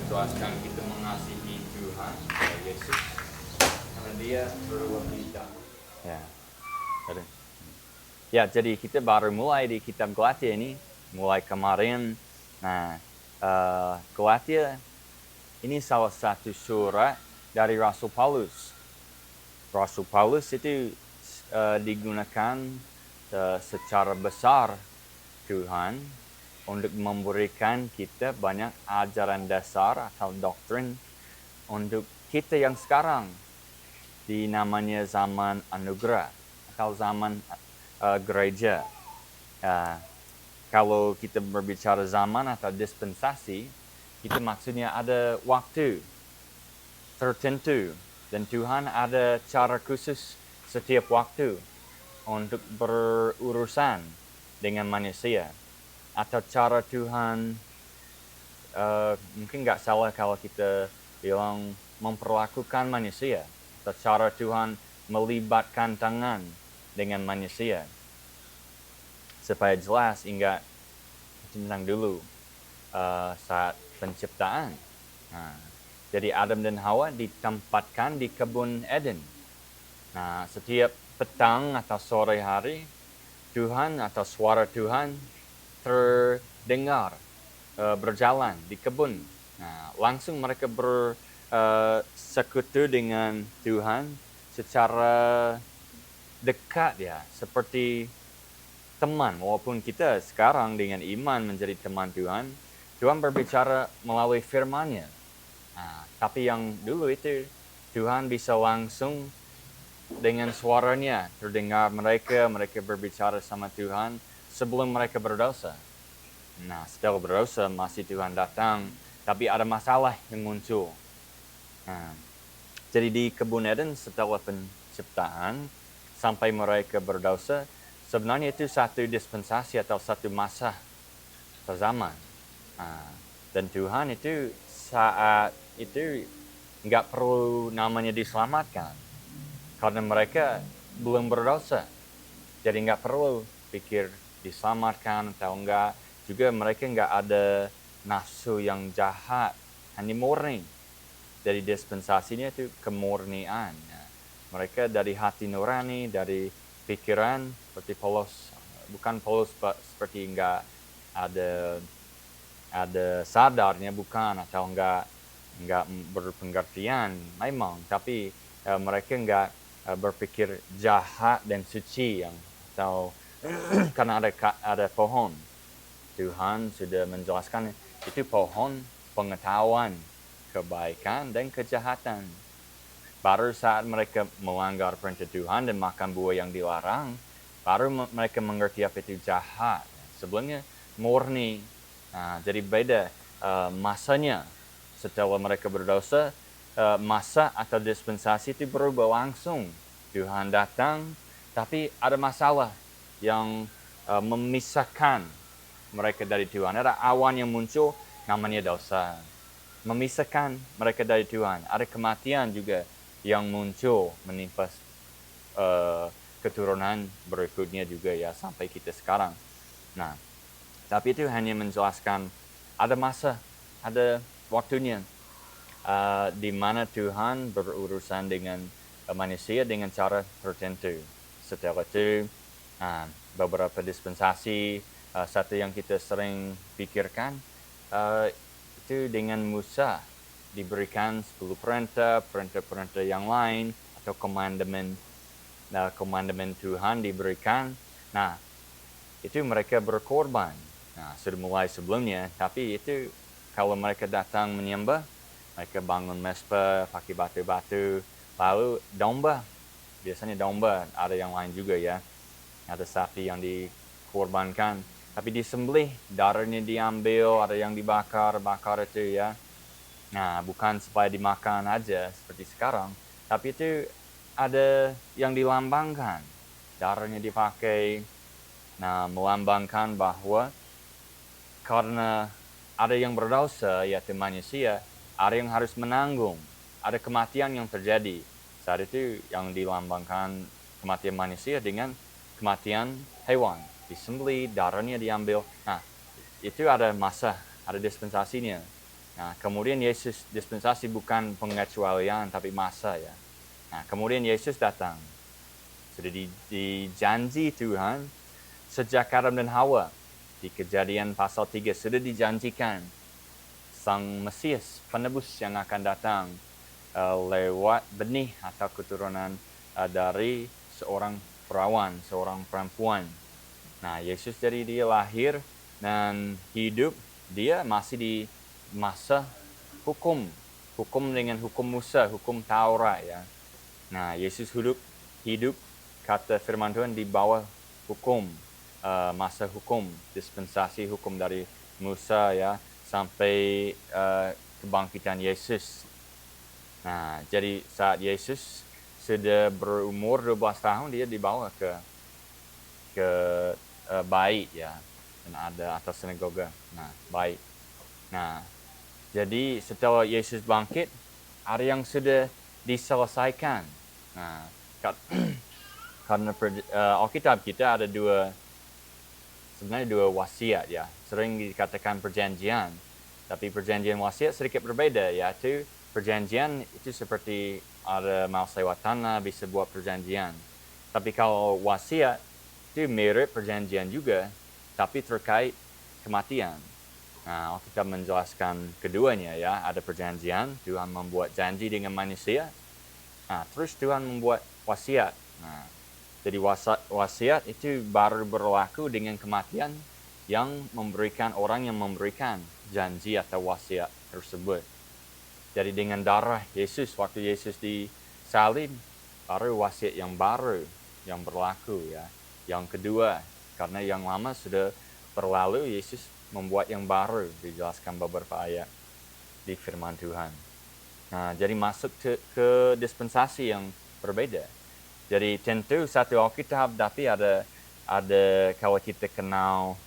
menjelaskan kita mengasihi Tuhan, Yesus, karena Dia terlebih dahulu. Ya, ada. Ya, jadi kita baru mulai di kitab Galatia ini, mulai kemarin. Nah, Galatia ini salah satu surat dari Rasul Paulus. Rasul Paulus itu digunakan secara besar Tuhan untuk memberikan kita banyak ajaran dasar atau doktrin untuk kita yang sekarang di namanya zaman anugerah atau zaman gereja. Kalau kita berbicara zaman atau dispensasi, itu maksudnya ada waktu tertentu dan Tuhan ada cara khusus setiap waktu untuk berurusan dengan manusia. Atau cara Tuhan, mungkin nggak salah kalau kita bilang memperlakukan manusia. Atau cara Tuhan melibatkan tangan dengan manusia. Supaya jelas, ingat tentang dulu saat penciptaan. Nah, jadi Adam dan Hawa ditempatkan di kebun Eden. Nah, setiap petang atau sore hari, Tuhan atau suara Tuhan terdengar berjalan di kebun. Nah, langsung mereka bersekutu dengan Tuhan secara dekat ya, seperti teman. Walaupun kita sekarang dengan iman menjadi teman Tuhan, Tuhan berbicara melalui firman-Nya. Nah, tapi yang dulu itu Tuhan bisa langsung dengan suaranya terdengar mereka berbicara sama Tuhan sebelum mereka berdosa. Nah, setelah berdosa masih Tuhan datang, tapi ada masalah yang muncul. Nah, jadi di kebun Eden setelah penciptaan sampai mereka berdosa, sebenarnya itu satu dispensasi atau satu masa atau zaman. Nah, dan Tuhan itu saat itu nggak perlu namanya diselamatkan karena mereka belum berdosa. Jadi nggak perlu pikir diselamatkan atau enggak. Juga mereka nggak ada nafsu yang jahat, hanya murni. Dari dispensasinya itu kemurnian. Nah, mereka dari hati nurani, dari pikiran seperti Paulus, bukan Paulus seperti nggak ada sadarnya, bukan, atau nggak berpengertian, memang, tapi mereka nggak berpikir jahat dan suci yang atau karena ada pohon. Tuhan sudah menjelaskan itu pohon pengetahuan kebaikan dan kejahatan. Baru saat mereka melanggar perintah Tuhan dan makan buah yang dilarang, baru mereka mengerti apa itu jahat. Sebelumnya murni. Nah, jadi beda masanya. Setelah mereka berdosa, masa atau dispensasi itu berubah langsung. Tuhan datang, tapi ada masalah yang memisahkan mereka dari Tuhan. Ada awan yang muncul, namanya dosa. Memisahkan mereka dari Tuhan. Ada kematian juga yang muncul menimpa keturunan berikutnya juga ya, sampai kita sekarang. Nah, tapi itu hanya menjelaskan ada masa, ada waktunya di mana Tuhan berurusan dengan manusia dengan cara tertentu. Setelah itu beberapa dispensasi, satu yang kita sering pikirkan itu dengan Musa diberikan 10 perintah yang lain atau commandment Tuhan diberikan. Nah, itu mereka berkorban. Nah, sudah mulai sebelumnya, tapi itu kalau mereka datang menyembah, mereka bangun mesbah pakai batu-batu, lalu domba. Biasanya domba, ada yang lain juga ya. Ada sapi yang dikorbankan, tapi disembelih, darahnya diambil, ada yang bakar itu ya. Nah, bukan supaya dimakan aja seperti sekarang, tapi itu ada yang dilambangkan. Darahnya dipakai, nah, melambangkan bahwa karena ada yang berdosa, yaitu manusia, ada yang harus menanggung. Ada kematian yang terjadi. Saat itu yang dilambangkan kematian manusia dengan kematian hewan. Disembelih, darahnya diambil. Nah, itu ada masa, ada dispensasinya. Nah, kemudian Yesus dispensasi bukan pengecualian tapi masa ya. Nah, kemudian Yesus datang. Sudah dijanji Tuhan sejak Adam dan Hawa. Di Kejadian pasal 3 sudah dijanjikan Sang Mesias, penebus yang akan datang lewat benih atau keturunan dari seorang perawan, seorang perempuan. Nah, Yesus jadi dia lahir dan hidup, dia masih di masa hukum dengan hukum Musa, hukum Taurat ya. Nah, Yesus hidup kata firman Tuhan di bawah hukum, masa hukum, dispensasi hukum dari Musa ya, sampai kebangkitan Yesus. Nah, jadi saat Yesus sudah berumur 12 tahun, dia dibawa ke bait ya, dan ada atas sinagoga. Nah, bait. Nah, jadi setelah Yesus bangkit, ada yang sudah diselesaikan. Nah, karena Alkitab kita ada sebenarnya dua wasiat ya. Sering dikatakan perjanjian, tapi perjanjian wasiat sedikit berbeda, yaitu perjanjian itu seperti ada mau sewa tanah, bisa buat perjanjian. Tapi kalau wasiat itu mirip perjanjian juga, tapi terkait kematian. Nah, kita menjelaskan keduanya ya, ada perjanjian, Tuhan membuat janji dengan manusia. Nah, terus Tuhan membuat wasiat. Nah, jadi wasiat itu baru berlaku dengan kematian yang memberikan orang yang memberikan janji atau wasiat tersebut. Jadi dengan darah Yesus, waktu Yesus disalib, baru wasiat yang baru yang berlaku ya. Yang kedua, karena yang lama sudah berlalu, Yesus membuat yang baru, dijelaskan beberapa ayat di firman Tuhan. Nah, jadi masuk ke dispensasi yang berbeda. Jadi tentu satu Alkitab, tapi ada kalau kita kenal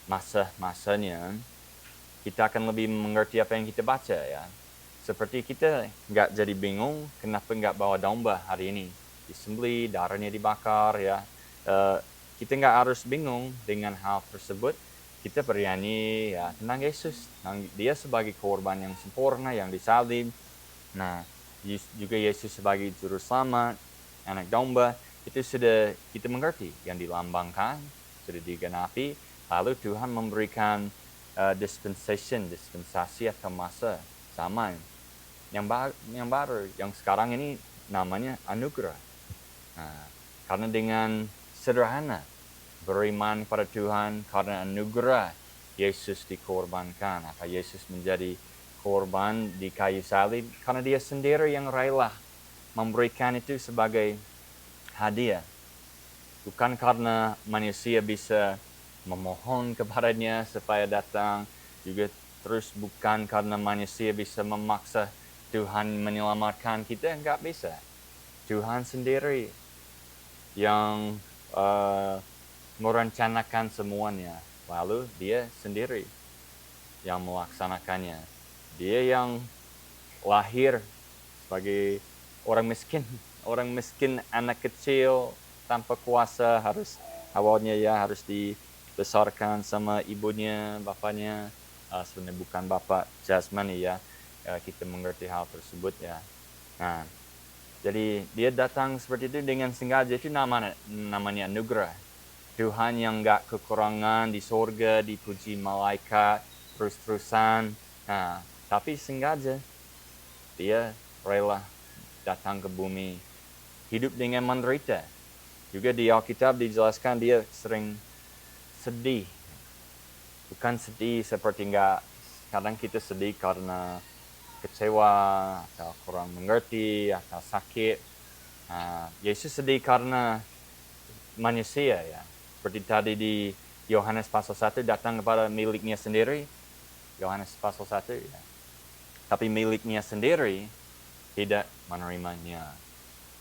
masa-masanya, kita akan lebih mengerti apa yang kita baca ya. Seperti kita nggak jadi bingung kenapa nggak bawa domba hari ini, disembelih, darahnya dibakar ya. Kita nggak harus bingung dengan hal tersebut. Kita bernyanyi ya tentang Yesus, dia sebagai korban yang sempurna yang disalib. Nah, juga Yesus sebagai juru selamat, anak domba, itu sudah kita mengerti yang dilambangkan, sudah digenapi. Lalu Tuhan memberikan dispensasi atau masa zaman yang baru, yang sekarang ini namanya anugerah. Nah, karena dengan sederhana beriman pada Tuhan, karena anugerah Yesus dikorbankan, atau Yesus menjadi korban di kayu salib, karena dia sendiri yang rela memberikan itu sebagai hadiah. Bukan karena manusia bisa memohon kepadanya supaya datang, juga terus bukan karena manusia bisa memaksa Tuhan menyelamatkan kita, enggak bisa. Tuhan sendiri yang merencanakan semuanya, lalu dia sendiri yang melaksanakannya. Dia yang lahir sebagai orang miskin, anak kecil tanpa kuasa, harus awalnya ya harus dibesarkan sama ibunya, bapaknya, sebenarnya bukan bapak jasmani ya, kita mengerti hal tersebut ya. Nah, jadi dia datang seperti itu dengan sengaja, itu namanya anugerah. Tuhan yang gak kekurangan di surga, dipuji malaikat terus-terusan. Nah, tapi sengaja dia rela datang ke bumi, hidup dengan menderita. Juga di Alkitab dijelaskan dia sering sedih. Bukan sedih seperti kadang kita sedih karena kecewa atau kurang mengerti atau sakit. Yesus sedih karena manusia ya. Seperti tadi di Yohanes pasal 1 datang kepada miliknya sendiri. Yohanes pasal 1 ya. Tapi miliknya sendiri tidak menerimanya.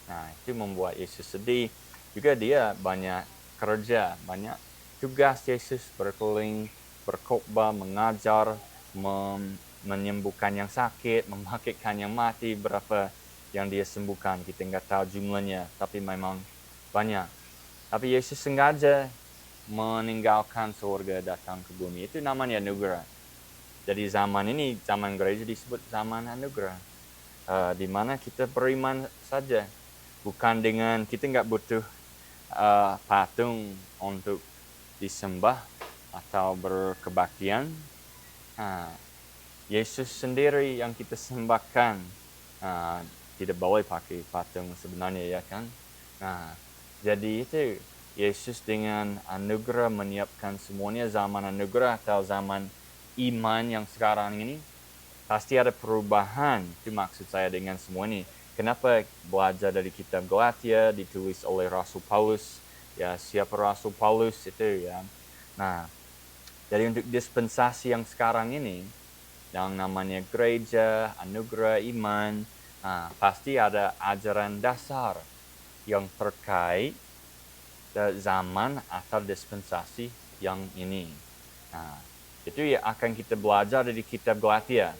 Nah, itu membuat Yesus sedih. Juga dia banyak kerja, banyak tugas Yesus berkeliling, berkhotbah, mengajar, menyembuhkan yang sakit, membangkitkan yang mati. Berapa yang dia sembuhkan, kita nggak tahu jumlahnya, tapi memang banyak. Tapi Yesus sengaja meninggalkan surga, datang ke bumi. Itu namanya anugerah. Jadi zaman ini, zaman gereja disebut zaman anugerah. Di mana kita beriman saja. Bukan dengan, kita nggak butuh patung untuk disembah atau berkebaktian. Yesus sendiri yang kita sembahkan. Tidak boleh pakai patung sebenarnya, ya kan? Jadi itu Yesus dengan anugerah menyiapkan semuanya. Zaman anugerah atau zaman iman yang sekarang ini pasti ada perubahan. Itu maksud saya dengan semua ini. Kenapa belajar dari kitab Galatia ditulis oleh Rasul Paulus? Ya, siapa Rasul Paulus itu ya? Nah, jadi untuk dispensasi yang sekarang ini, yang namanya gereja, anugerah, iman, pasti ada ajaran dasar yang terkait zaman atau dispensasi yang ini. Itu ya akan kita belajar dari kitab Galatia.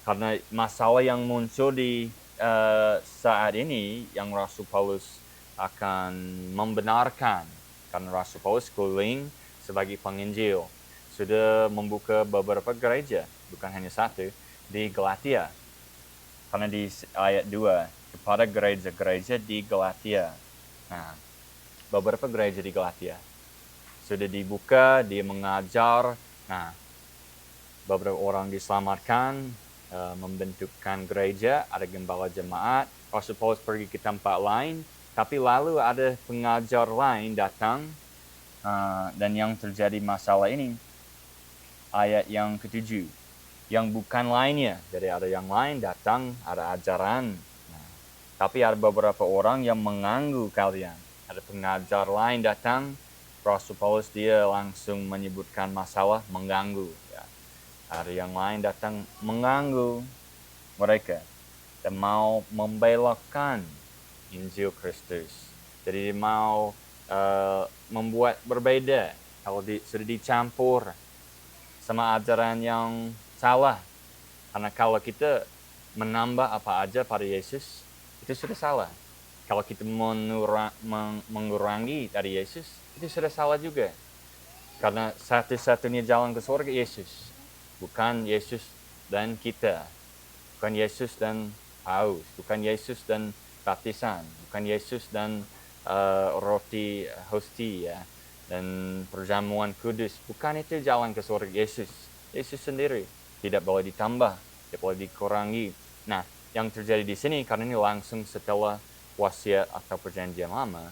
Karena masalah yang muncul di saat ini yang Rasul Paulus akan membenarkan. Karena Rasul Paulus keliling sebagai penginjil. Sudah membuka beberapa gereja, bukan hanya satu, di Galatia. Karena di ayat 2, kepada gereja-gereja di Galatia. Beberapa gereja di Galatia sudah dibuka, dia mengajar. Beberapa orang diselamatkan, membentukkan gereja, ada gembala jemaat. Rasul Paulus pergi ke tempat lain, tapi lalu ada pengajar lain datang, dan yang terjadi masalah ini. Ayat yang ke-7, yang bukan lainnya. Jadi ada yang lain datang, ada ajaran. Tapi ada beberapa orang yang mengganggu kalian. Ada pengajar lain datang, Rasul Paulus dia langsung menyebutkan masalah mengganggu. Ya. Ada yang lain datang mengganggu mereka dan mau membelokkan Injil Kristus. Jadi dia mau membuat berbeda. Kalau sudah dicampur sama ajaran yang salah. Karena kalau kita menambah apa aja pada Yesus, itu sudah salah. Kalau kita mengurangi dari Yesus, itu sudah salah juga. Karena satu-satunya jalan ke surga Yesus. Bukan Yesus dan kita. Bukan Yesus dan Paus. Bukan Yesus dan baptisan. Bukan Yesus dan roti hosti, ya. Dan perjamuan kudus. Bukan itu jalan ke surga Yesus. Yesus sendiri. Tidak boleh ditambah. Tidak boleh dikurangi. Nah, yang terjadi di sini, karena ini langsung setelah wasiat atau perjanjian lama,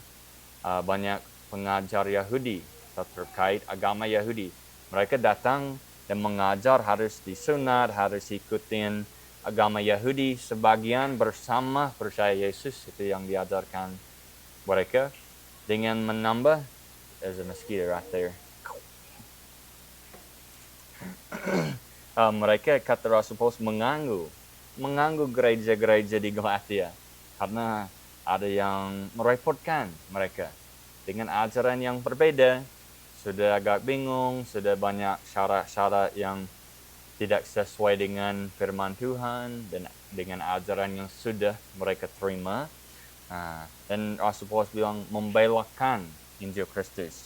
banyak pengajar Yahudi atau terkait agama Yahudi. Mereka datang dan mengajar harus disunat, harus ikutin agama Yahudi. Sebagian bersama percaya Yesus, itu yang diajarkan mereka, dengan menambah. There's a mosquito right there. Mereka, kata Rasul Paulus, mengganggu gereja-gereja di Galatia. Karena ada yang merepotkan mereka dengan ajaran yang berbeda. Sudah agak bingung, sudah banyak syarat-syarat yang tidak sesuai dengan firman Tuhan dan dengan ajaran yang sudah mereka terima. Dan Rasul Paulus bilang membelokkan Injil Kristus.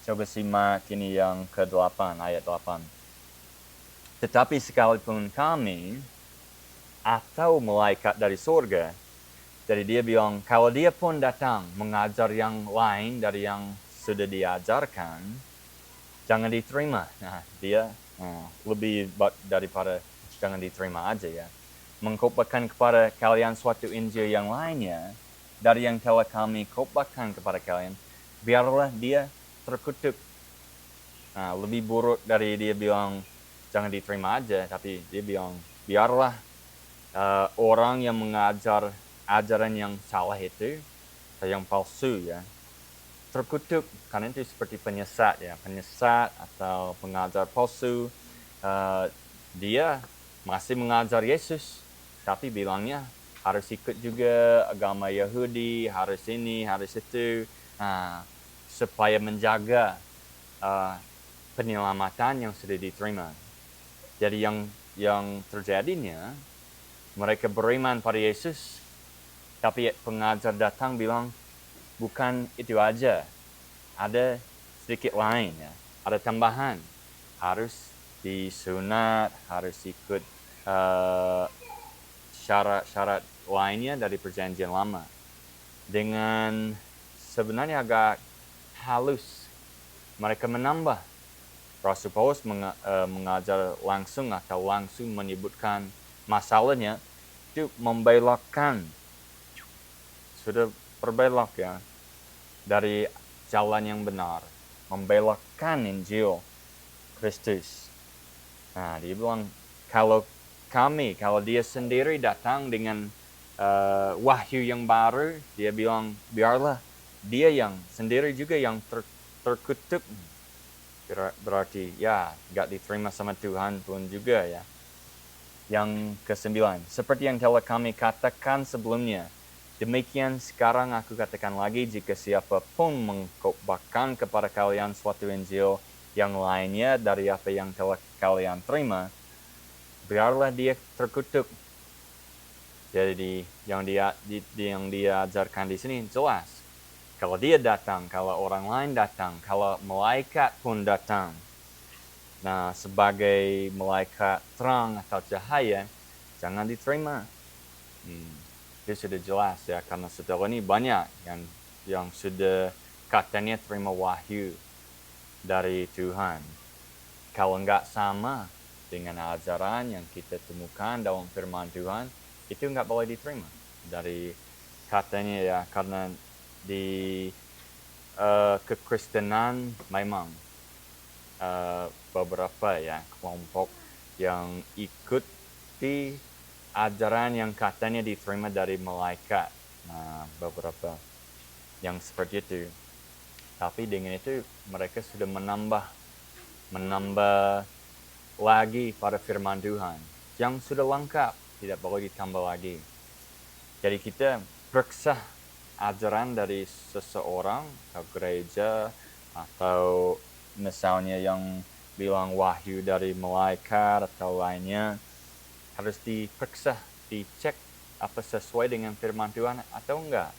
Coba simak ini yang ke-8, ayat 8. Tetapi sekalipun kami atau malaikat dari surga, jadi dia bilang kalau dia pun datang mengajar yang lain dari yang sudah diajarkan, jangan diterima. Dia lebih daripada jangan diterima aja, ya. Mengkhotbahkan kepada kalian suatu Injil yang lainnya dari yang telah kami khotbahkan kepada kalian, biarlah dia terkutuk. Lebih buruk dari dia bilang jangan diterima aja, tapi dia bilang biarlah orang yang mengajar ajaran yang salah itu, yang palsu, ya, terkutuk. Karena itu seperti penyesat, ya, penyesat atau pengajar palsu. Dia masih mengajar Yesus, tapi bilangnya harus ikut juga agama Yahudi, harus ini, harus itu, supaya menjaga penyelamatan yang sudah diterima. Jadi yang terjadinya, mereka beriman pada Yesus, tapi pengajar datang bilang bukan itu aja, ada sedikit lain, ya, ada tambahan, harus disunat, harus ikut syarat-syarat lainnya dari perjanjian lama. Dengan sebenarnya agak halus, mereka menambah. Rasul Paulus mengajar langsung atau langsung menyebutkan masalahnya, itu membelokkan, sudah berbelok ya, dari jalan yang benar, membelokkan Injil Kristus. Nah, dia bilang, kalau dia sendiri datang dengan wahyu yang baru, dia bilang, biarlah dia yang sendiri juga yang terkutuk. Berarti ya gak diterima sama Tuhan pun juga ya. Yang ke-9, seperti yang telah kami katakan sebelumnya, demikian sekarang aku katakan lagi, jika siapapun mengkhotbahkan kepada kalian suatu Injil yang lainnya dari apa yang telah kalian terima, biarlah dia terkutuk. Jadi yang dia ajarkan di sini jelas. Kalau dia datang, kalau orang lain datang, kalau malaikat pun datang, nah sebagai malaikat terang atau cahaya, jangan diterima. Itu sudah jelas ya, karena setelah ini banyak yang sudah katanya terima wahyu dari Tuhan. Kalau nggak sama dengan ajaran yang kita temukan dalam firman Tuhan, itu nggak boleh diterima dari katanya ya, karena di kekristenan memang beberapa ya kelompok yang ikuti ajaran yang katanya diterima dari malaikat. Nah, beberapa yang seperti itu. Tapi dengan itu mereka sudah menambah lagi pada firman Tuhan yang sudah lengkap, tidak boleh ditambah lagi. Jadi kita periksa ajaran dari seseorang atau gereja, atau misalnya yang bilang wahyu dari malaikat atau lainnya, harus diperiksa, dicek apa sesuai dengan firman Tuhan atau enggak.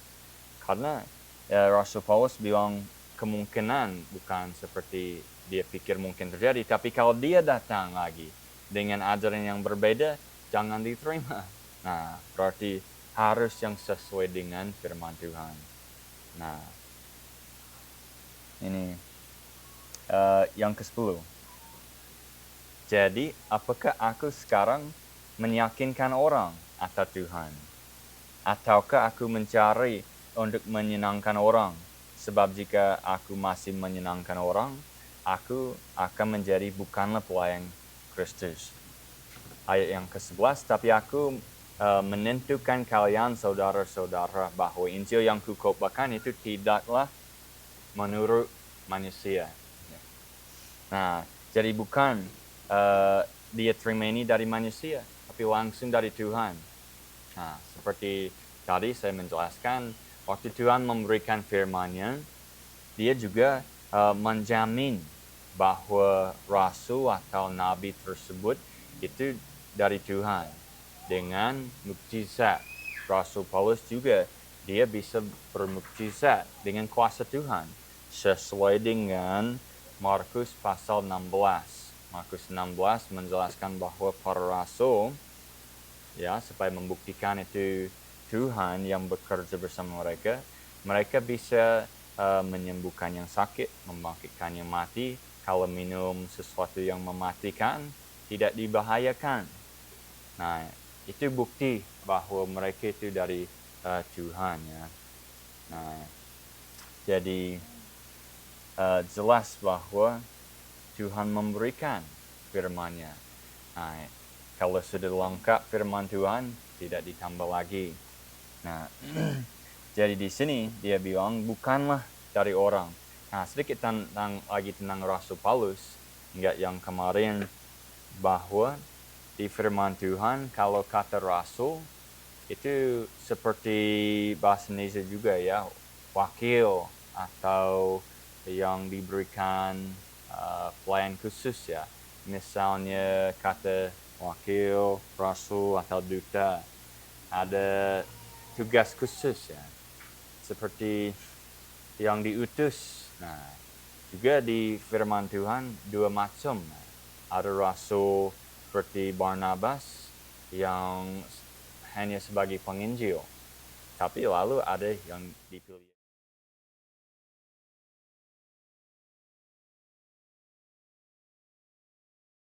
Karena Rasul Paulus bilang kemungkinan bukan seperti dia pikir mungkin terjadi, tapi kalau dia datang lagi dengan ajaran yang berbeda, jangan diterima. Nah, berarti harus yang sesuai dengan firman Tuhan. Nah, ini yang ke-10. Jadi, apakah aku sekarang meyakinkan orang atau Tuhan? Ataukah aku mencari untuk menyenangkan orang? Sebab jika aku masih menyenangkan orang, aku akan menjadi bukanlah pelayan Kristus. Ayat yang ke-11, tapi aku menentukan kalian saudara-saudara bahwa Injil yang kukhotbahkan itu tidaklah menurut manusia. Nah, jadi bukan dia terima ini dari manusia, tapi langsung dari Tuhan. Nah, seperti tadi saya menjelaskan, waktu Tuhan memberikan firman-Nya, dia juga menjamin bahwa rasul atau nabi tersebut itu dari Tuhan. Dengan mukjizat, Rasul Paulus juga dia bisa bermukjizat dengan kuasa Tuhan sesuai dengan Markus pasal 16. Markus 16 menjelaskan bahwa para rasul ya, supaya membuktikan itu Tuhan yang bekerja bersama mereka, mereka bisa menyembuhkan yang sakit, membangkitkan yang mati, kalau minum sesuatu yang mematikan tidak dibahayakan. Nah, itu bukti bahwa mereka itu dari Tuhan ya. Nah, jadi jelas bahwa Tuhan memberikan firman-Nya. Nah, kalau sudah lengkap firman Tuhan, tidak ditambah lagi. Nah, jadi di sini dia bilang bukanlah dari orang. Nah, sedikit tentang Rasul Paulus, enggak yang kemarin, bahwa di firman Tuhan kalau kata rasul itu seperti bahasa Indonesia juga ya, wakil atau yang diberikan pelayan khusus ya. Misalnya kata wakil, rasul atau duta, ada tugas khusus ya, seperti yang diutus. Nah, juga di firman Tuhan dua macam. ada rasul seperti Barnabas yang hanya sebagai penginjil, tapi lalu ada yang dipilih